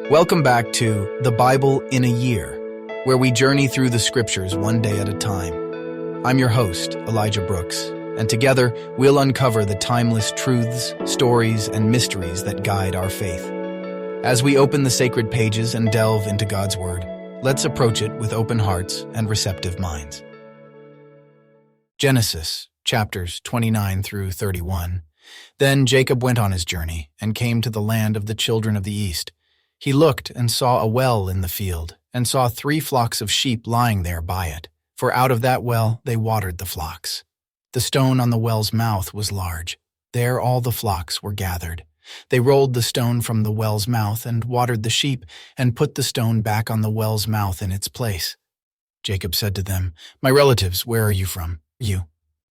Welcome back to The Bible in a Year, where we journey through the scriptures one day at a time. I'm your host, Elijah Brooks, and together we'll uncover the timeless truths, stories, and mysteries that guide our faith. As we open the sacred pages and delve into God's Word, let's approach it with open hearts and receptive minds. Genesis, chapters 29 through 31. Then Jacob went on his journey and came to the land of the children of the east. He looked and saw a well in the field, and saw 3 flocks of sheep lying there by it, for out of that well they watered the flocks. The stone on the well's mouth was large. There all the flocks were gathered. They rolled the stone from the well's mouth and watered the sheep, and put the stone back on the well's mouth in its place. Jacob said to them, "My relatives, where are you from?" "You."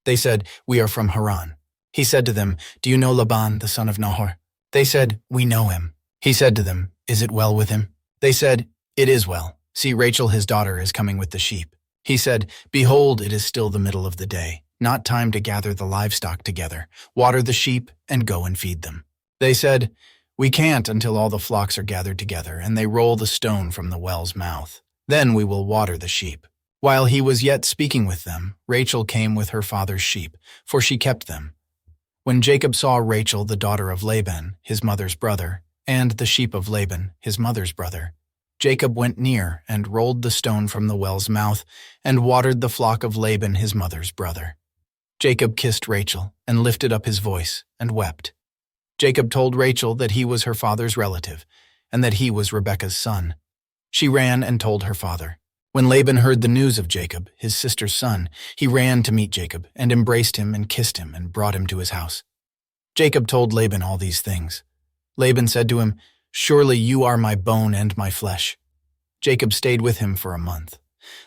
They said, "We are from Haran." He said to them, "Do you know Laban, the son of Nahor?" They said, "We know him." He said to them, "Is it well with him?" They said, "It is well. See, Rachel his daughter is coming with the sheep." He said, "Behold, it is still the middle of the day, not time to gather the livestock together. Water the sheep and go and feed them." They said, "We can't until all the flocks are gathered together, and they roll the stone from the well's mouth. Then we will water the sheep." While he was yet speaking with them, Rachel came with her father's sheep, for she kept them. When Jacob saw Rachel, the daughter of Laban, his mother's brother, and the sheep of Laban, his mother's brother, Jacob went near and rolled the stone from the well's mouth and watered the flock of Laban, his mother's brother. Jacob kissed Rachel and lifted up his voice and wept. Jacob told Rachel that he was her father's relative and that he was Rebekah's son. She ran and told her father. When Laban heard the news of Jacob, his sister's son, he ran to meet Jacob and embraced him and kissed him and brought him to his house. Jacob told Laban all these things. Laban said to him, "Surely you are my bone and my flesh." Jacob stayed with him for a month.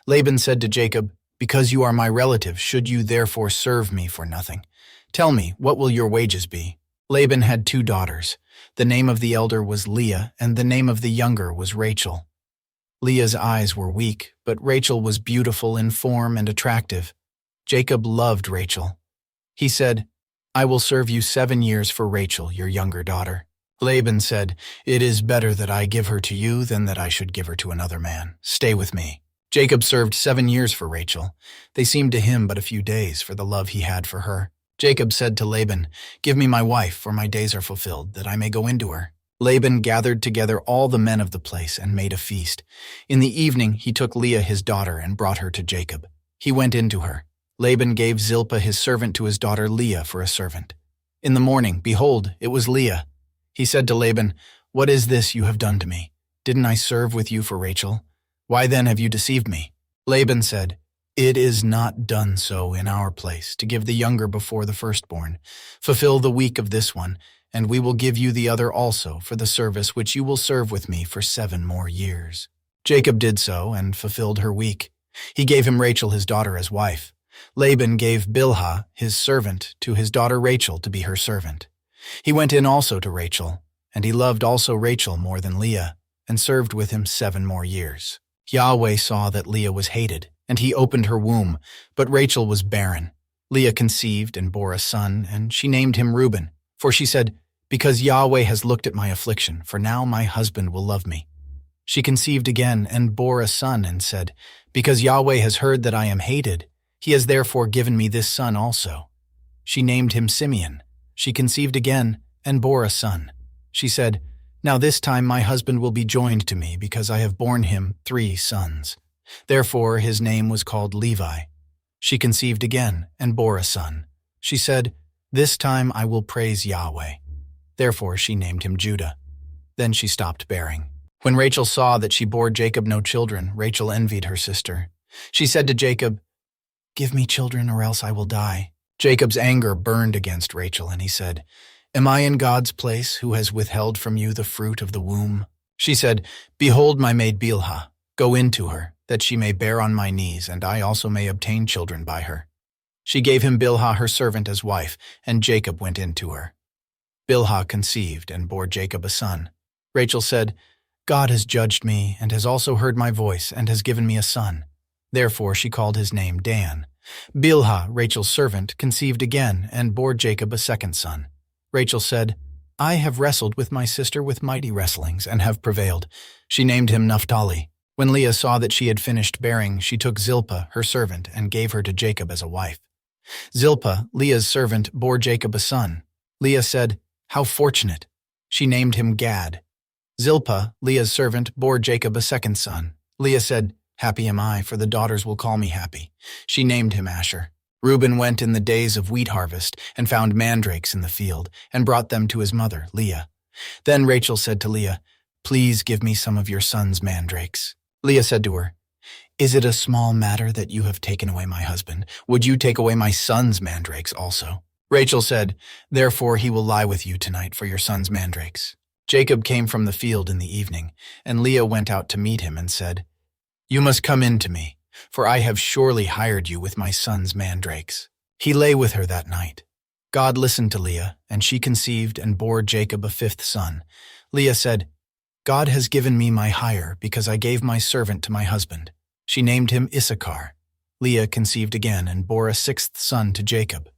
Laban said to Jacob, "Because you are my relative, should you therefore serve me for nothing? Tell me, what will your wages be?" Laban had 2 daughters. The name of the elder was Leah, and the name of the younger was Rachel. Leah's eyes were weak, but Rachel was beautiful in form and attractive. Jacob loved Rachel. He said, "I will serve you 7 years for Rachel, your younger daughter." Laban said, "It is better that I give her to you than that I should give her to another man. Stay with me." Jacob served 7 years for Rachel. They seemed to him but a few days for the love he had for her. Jacob said to Laban, "Give me my wife, for my days are fulfilled, that I may go into her." Laban gathered together all the men of the place and made a feast. In the evening he took Leah his daughter and brought her to Jacob. He went into her. Laban gave Zilpah his servant to his daughter Leah for a servant. In the morning, behold, it was Leah. He said to Laban, "What is this you have done to me? Didn't I serve with you for Rachel? Why then have you deceived me?" Laban said, "It is not done so in our place, to give the younger before the firstborn. Fulfill the week of this one, and we will give you the other also for the service which you will serve with me for 7 more years." Jacob did so and fulfilled her week. He gave him Rachel his daughter as wife. Laban gave Bilhah his servant to his daughter Rachel to be her servant. He went in also to Rachel, and he loved also Rachel more than Leah, and served with him 7 more years. Yahweh saw that Leah was hated, and he opened her womb, but Rachel was barren. Leah conceived and bore a son, and she named him Reuben, for she said, "Because Yahweh has looked at my affliction, for now my husband will love me." She conceived again and bore a son and said, "Because Yahweh has heard that I am hated, he has therefore given me this son also." She named him Simeon. She conceived again and bore a son. She said, "Now this time my husband will be joined to me, because I have borne him 3 sons. Therefore his name was called Levi. She conceived again and bore a son. She said, "This time I will praise Yahweh." Therefore she named him Judah. Then she stopped bearing. When Rachel saw that she bore Jacob no children, Rachel envied her sister. She said to Jacob, "Give me children, or else I will die." Jacob's anger burned against Rachel, and he said, "Am I in God's place, who has withheld from you the fruit of the womb?" She said, "Behold my maid Bilhah. Go in to her, that she may bear on my knees, and I also may obtain children by her." She gave him Bilhah her servant as wife, and Jacob went in to her. Bilhah conceived and bore Jacob a son. Rachel said, "God has judged me, and has also heard my voice, and has given me a son." Therefore she called his name Dan. Bilhah, Rachel's servant, conceived again and bore Jacob a second son. Rachel said, I have wrestled with my sister with mighty wrestlings and have prevailed. She named him Naphtali. When Leah saw that she had finished bearing, she took Zilpah, her servant, and gave her to Jacob as a wife. Zilpah, Leah's servant, bore Jacob a son. Leah said, "How fortunate!" She named him Gad. Zilpah, Leah's servant, bore Jacob a second son. Leah said, "Happy am I, for the daughters will call me happy." She named him Asher. Reuben went in the days of wheat harvest and found mandrakes in the field and brought them to his mother, Leah. Then Rachel said to Leah, "Please give me some of your son's mandrakes." Leah said to her, "Is it a small matter that you have taken away my husband? Would you take away my son's mandrakes also?" Rachel said, "Therefore he will lie with you tonight for your son's mandrakes." Jacob came from the field in the evening, and Leah went out to meet him and said, "You must come in to me, for I have surely hired you with my son's mandrakes." He lay with her that night. God listened to Leah, and she conceived and bore Jacob a fifth son. Leah said, "God has given me my hire because I gave my servant to my husband." She named him Issachar. Leah conceived again and bore a sixth son to Jacob.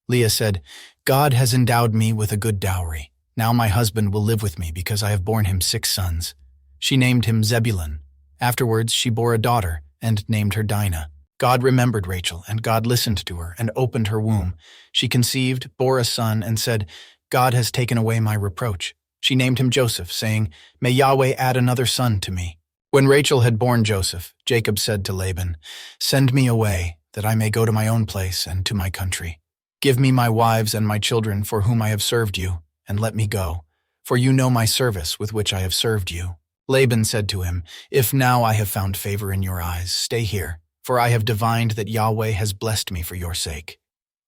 Leah said, "God has endowed me with a good dowry. Now my husband will live with me because I have borne him 6 sons." She named him Zebulun. Afterwards she bore a daughter and named her Dinah. God remembered Rachel, and God listened to her and opened her womb. She conceived, bore a son, and said, "God has taken away my reproach." She named him Joseph, saying, "May Yahweh add another son to me." When Rachel had borne Joseph, Jacob said to Laban, "Send me away, that I may go to my own place and to my country. Give me my wives and my children for whom I have served you, and let me go, for you know my service with which I have served you." Laban said to him, "If now I have found favor in your eyes, stay here, for I have divined that Yahweh has blessed me for your sake."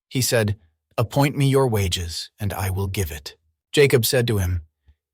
He said, "Appoint me your wages, and I will give it." Jacob said to him,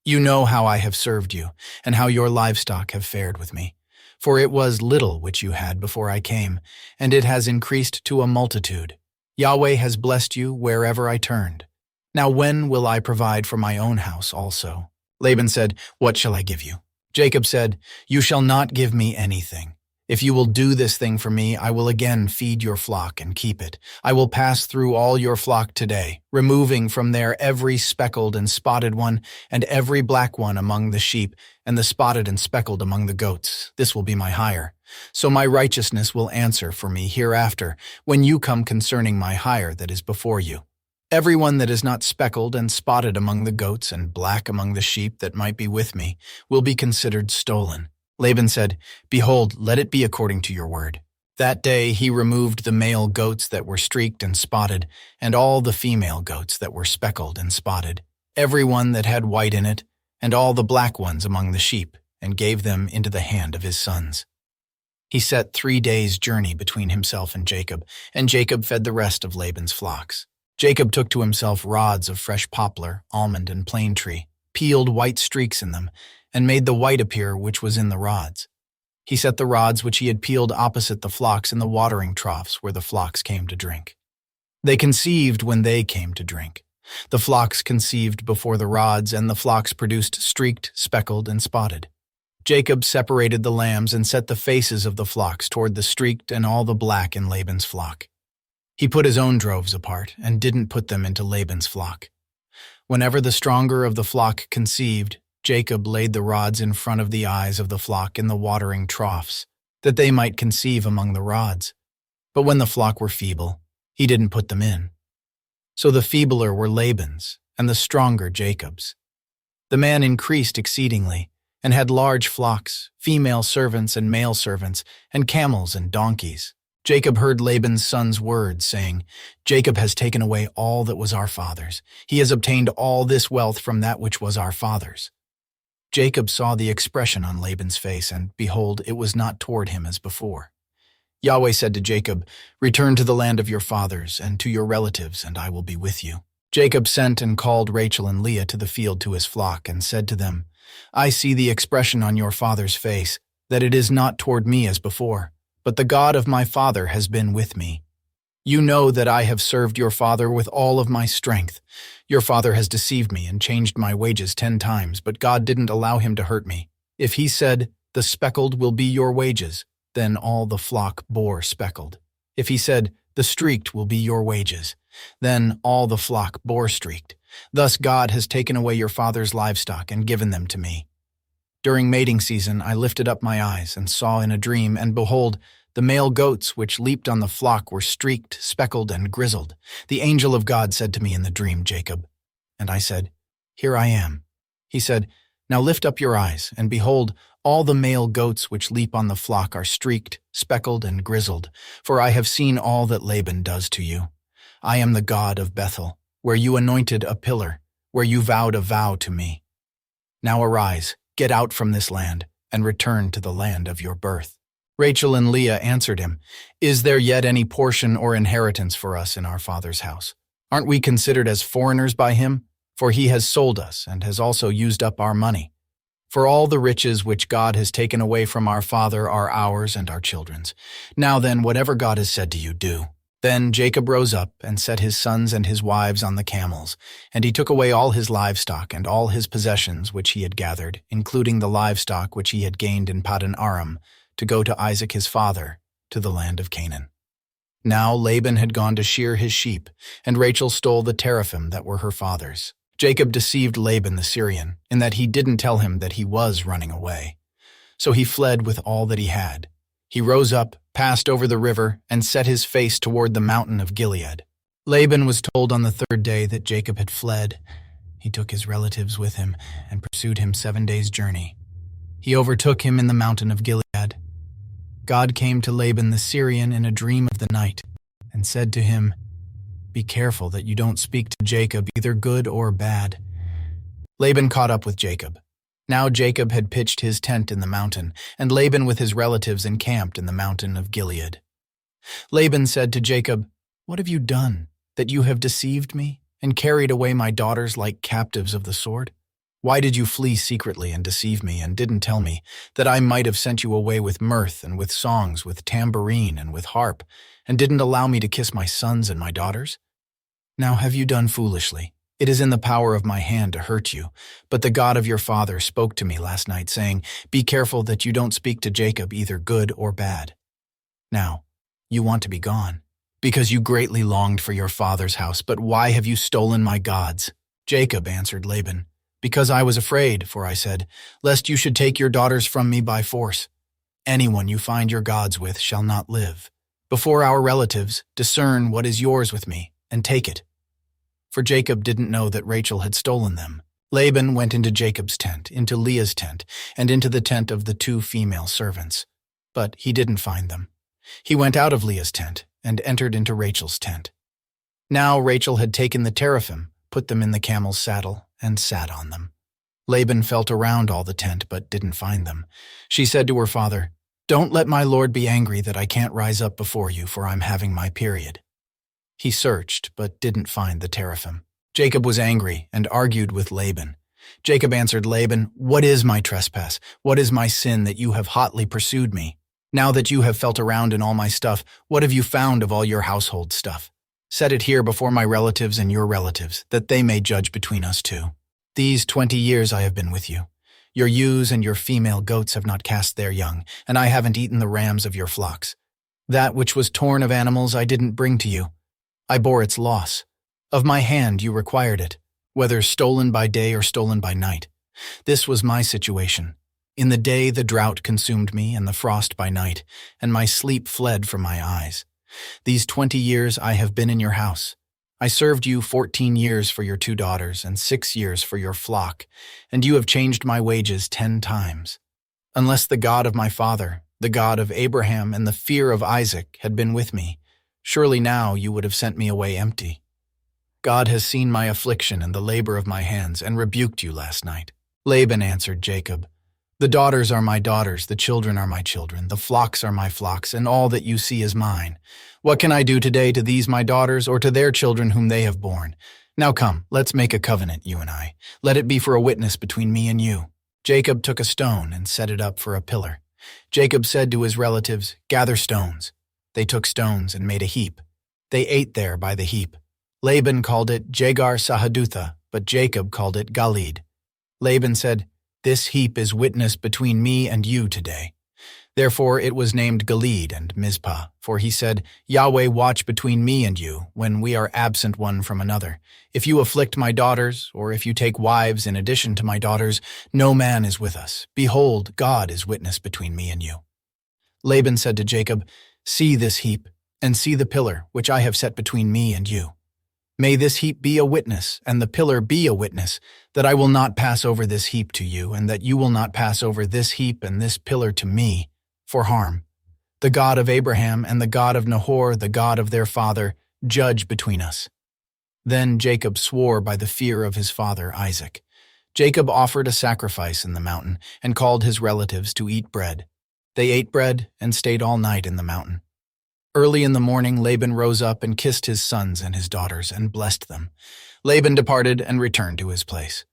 "You know how I have served you, and how your livestock have fared with me. For it was little which you had before I came, and it has increased to a multitude. Yahweh has blessed you wherever I turned. Now when will I provide for my own house also?" Laban said, "What shall I give you?" Jacob said, "You shall not give me anything. If you will do this thing for me, I will again feed your flock and keep it. I will pass through all your flock today, removing from there every speckled and spotted one, and every black one among the sheep, and the spotted and speckled among the goats. This will be my hire. So my righteousness will answer for me hereafter, when you come concerning my hire that is before you. Every one that is not speckled and spotted among the goats and black among the sheep that might be with me will be considered stolen." Laban said, "Behold, let it be according to your word." That day he removed the male goats that were streaked and spotted, and all the female goats that were speckled and spotted, every one that had white in it, and all the black ones among the sheep, and gave them into the hand of his sons. He set 3 days' journey between himself and Jacob fed the rest of Laban's flocks. Jacob took to himself rods of fresh poplar, almond, and plane tree, peeled white streaks in them, and made the white appear which was in the rods. He set the rods which he had peeled opposite the flocks in the watering troughs where the flocks came to drink. They conceived when they came to drink. The flocks conceived before the rods, and the flocks produced streaked, speckled, and spotted. Jacob separated the lambs and set the faces of the flocks toward the streaked and all the black in Laban's flock. He put his own droves apart and didn't put them into Laban's flock. Whenever the stronger of the flock conceived, Jacob laid the rods in front of the eyes of the flock in the watering troughs, that they might conceive among the rods. But when the flock were feeble, he didn't put them in. So the feebler were Laban's, and the stronger Jacob's. The man increased exceedingly, and had large flocks, female servants and male servants, and camels and donkeys. Jacob heard Laban's son's words, saying, "Jacob has taken away all that was our father's. He has obtained all this wealth from that which was our father's." Jacob saw the expression on Laban's face, and behold, it was not toward him as before. Yahweh said to Jacob, "Return to the land of your fathers and to your relatives, and I will be with you." Jacob sent and called Rachel and Leah to the field to his flock, and said to them, "I see the expression on your father's face, that it is not toward me as before, but the God of my father has been with me. You know that I have served your father with all of my strength. Your father has deceived me and changed my wages 10 times, but God didn't allow him to hurt me. If he said, 'The speckled will be your wages,' then all the flock bore speckled. If he said, 'The streaked will be your wages,' then all the flock bore streaked. Thus God has taken away your father's livestock and given them to me. During mating season I lifted up my eyes and saw in a dream, and behold, the male goats which leaped on the flock were streaked, speckled, and grizzled. The angel of God said to me in the dream, Jacob. And I said, Here I am. He said, Now lift up your eyes, and behold, all the male goats which leap on the flock are streaked, speckled, and grizzled, for I have seen all that Laban does to you. I am the God of Bethel, where you anointed a pillar, where you vowed a vow to me. Now arise, get out from this land, and return to the land of your birth. Rachel and Leah answered him, Is there yet any portion or inheritance for us in our father's house? Aren't we considered as foreigners by him? For he has sold us and has also used up our money. For all the riches which God has taken away from our father are ours and our children's. Now then, whatever God has said to you, do. Then Jacob rose up and set his sons and his wives on the camels, and he took away all his livestock and all his possessions which he had gathered, including the livestock which he had gained in Paddan Aram, to go to Isaac his father, to the land of Canaan. Now Laban had gone to shear his sheep, and Rachel stole the teraphim that were her father's. Jacob deceived Laban the Syrian, in that he didn't tell him that he was running away. So he fled with all that he had. He rose up, passed over the river, and set his face toward the mountain of Gilead. Laban was told on the third day that Jacob had fled. He took his relatives with him and pursued him 7 days' journey. He overtook him in the mountain of Gilead. God came to Laban the Syrian in a dream of the night and said to him, Be careful that you don't speak to Jacob, either good or bad. Laban caught up with Jacob. Now Jacob had pitched his tent in the mountain, and Laban with his relatives encamped in the mountain of Gilead. Laban said to Jacob, What have you done, that you have deceived me and carried away my daughters like captives of the sword? Why did you flee secretly and deceive me and didn't tell me, that I might have sent you away with mirth and with songs, with tambourine and with harp, and didn't allow me to kiss my sons and my daughters? Now have you done foolishly? It is in the power of my hand to hurt you, but the God of your father spoke to me last night, saying, Be careful that you don't speak to Jacob either good or bad. Now, you want to be gone, because you greatly longed for your father's house, but why have you stolen my gods? Jacob answered Laban, Because I was afraid, for I said, Lest you should take your daughters from me by force. Anyone you find your gods with shall not live. Before our relatives, discern what is yours with me, and take it. For Jacob didn't know that Rachel had stolen them. Laban went into Jacob's tent, into Leah's tent, and into the tent of the 2 female servants. But he didn't find them. He went out of Leah's tent and entered into Rachel's tent. Now Rachel had taken the teraphim, put them in the camel's saddle, and sat on them. Laban felt around all the tent but didn't find them. She said to her father, Don't let my lord be angry that I can't rise up before you, for I'm having my period. He searched, but didn't find the teraphim. Jacob was angry and argued with Laban. Jacob answered Laban, What is my trespass? What is my sin that you have hotly pursued me? Now that you have felt around in all my stuff, what have you found of all your household stuff? Set it here before my relatives and your relatives, that they may judge between us 2. These 20 years I have been with you. Your ewes and your female goats have not cast their young, and I haven't eaten the rams of your flocks. That which was torn of animals I didn't bring to you. I bore its loss. Of my hand you required it, whether stolen by day or stolen by night. This was my situation. In the day the drought consumed me and the frost by night, and my sleep fled from my eyes. These 20 years I have been in your house. I served you 14 years for your 2 daughters and 6 years for your flock, and you have changed my wages 10 times. Unless the God of my father, the God of Abraham and the fear of Isaac had been with me, surely now you would have sent me away empty. God has seen my affliction and the labor of my hands and rebuked you last night. Laban answered Jacob, The daughters are my daughters, the children are my children, the flocks are my flocks, and all that you see is mine. What can I do today to these my daughters or to their children whom they have borne? Now come, let's make a covenant, you and I. Let it be for a witness between me and you. Jacob took a stone and set it up for a pillar. Jacob said to his relatives, Gather stones. They took stones and made a heap. They ate there by the heap. Laban called it Jegar Sahadutha, but Jacob called it Galid. Laban said, This heap is witness between me and you today. Therefore it was named Gilead and Mizpah, for he said, Yahweh, watch between me and you, when we are absent one from another. If you afflict my daughters, or if you take wives in addition to my daughters, no man is with us. Behold, God is witness between me and you. Laban said to Jacob, See this heap, and see the pillar which I have set between me and you. May this heap be a witness, and the pillar be a witness, that I will not pass over this heap to you, and that you will not pass over this heap and this pillar to me, for harm. The God of Abraham and the God of Nahor, the God of their father, judge between us. Then Jacob swore by the fear of his father Isaac. Jacob offered a sacrifice in the mountain, and called his relatives to eat bread. They ate bread and stayed all night in the mountain. Early in the morning Laban rose up and kissed his sons and his daughters and blessed them. Laban departed and returned to his place.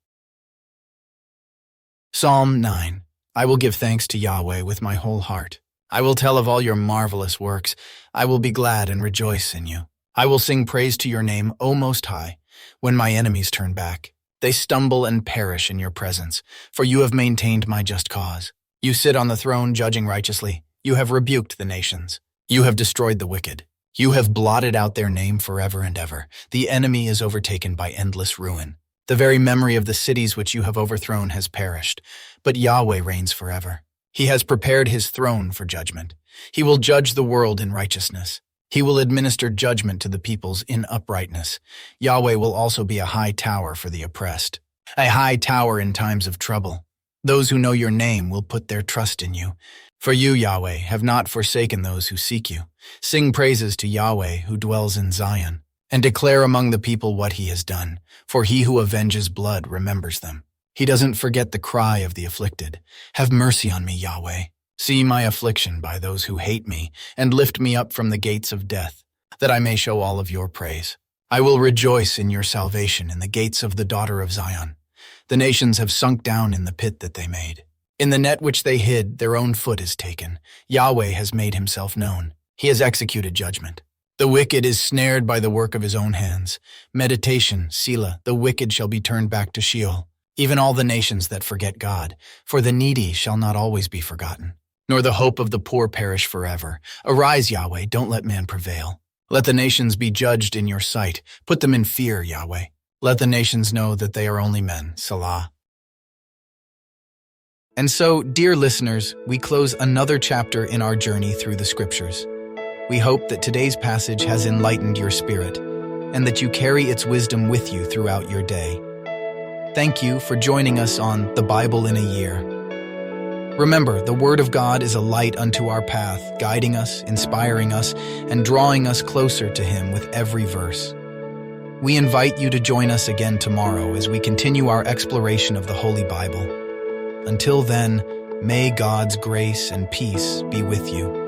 Psalm 9. I will give thanks to Yahweh with my whole heart. I will tell of all your marvelous works. I will be glad and rejoice in you. I will sing praise to your name, O Most High, when my enemies turn back. They stumble and perish in your presence, for you have maintained my just cause. You sit on the throne judging righteously. You have rebuked the nations. You have destroyed the wicked. You have blotted out their name forever and ever. The enemy is overtaken by endless ruin. The very memory of the cities which you have overthrown has perished. But Yahweh reigns forever. He has prepared his throne for judgment. He will judge the world in righteousness. He will administer judgment to the peoples in uprightness. Yahweh will also be a high tower for the oppressed, a high tower in times of trouble. Those who know your name will put their trust in you. For you, Yahweh, have not forsaken those who seek you. Sing praises to Yahweh who dwells in Zion, and declare among the people what he has done, for he who avenges blood remembers them. He doesn't forget the cry of the afflicted. Have mercy on me, Yahweh. See my affliction by those who hate me, and lift me up from the gates of death, that I may show all of your praise. I will rejoice in your salvation in the gates of the daughter of Zion. The nations have sunk down in the pit that they made. In the net which they hid, their own foot is taken. Yahweh has made himself known. He has executed judgment. The wicked is snared by the work of his own hands. Meditation, Selah, the wicked shall be turned back to Sheol, even all the nations that forget God. For the needy shall not always be forgotten, nor the hope of the poor perish forever. Arise, Yahweh, don't let man prevail. Let the nations be judged in your sight. Put them in fear, Yahweh. Let the nations know that they are only men. Selah. And so, dear listeners, we close another chapter in our journey through the Scriptures. We hope that today's passage has enlightened your spirit, and that you carry its wisdom with you throughout your day. Thank you for joining us on The Bible in a Year. Remember, the Word of God is a light unto our path, guiding us, inspiring us, and drawing us closer to Him with every verse. We invite you to join us again tomorrow as we continue our exploration of the Holy Bible. Until then, may God's grace and peace be with you.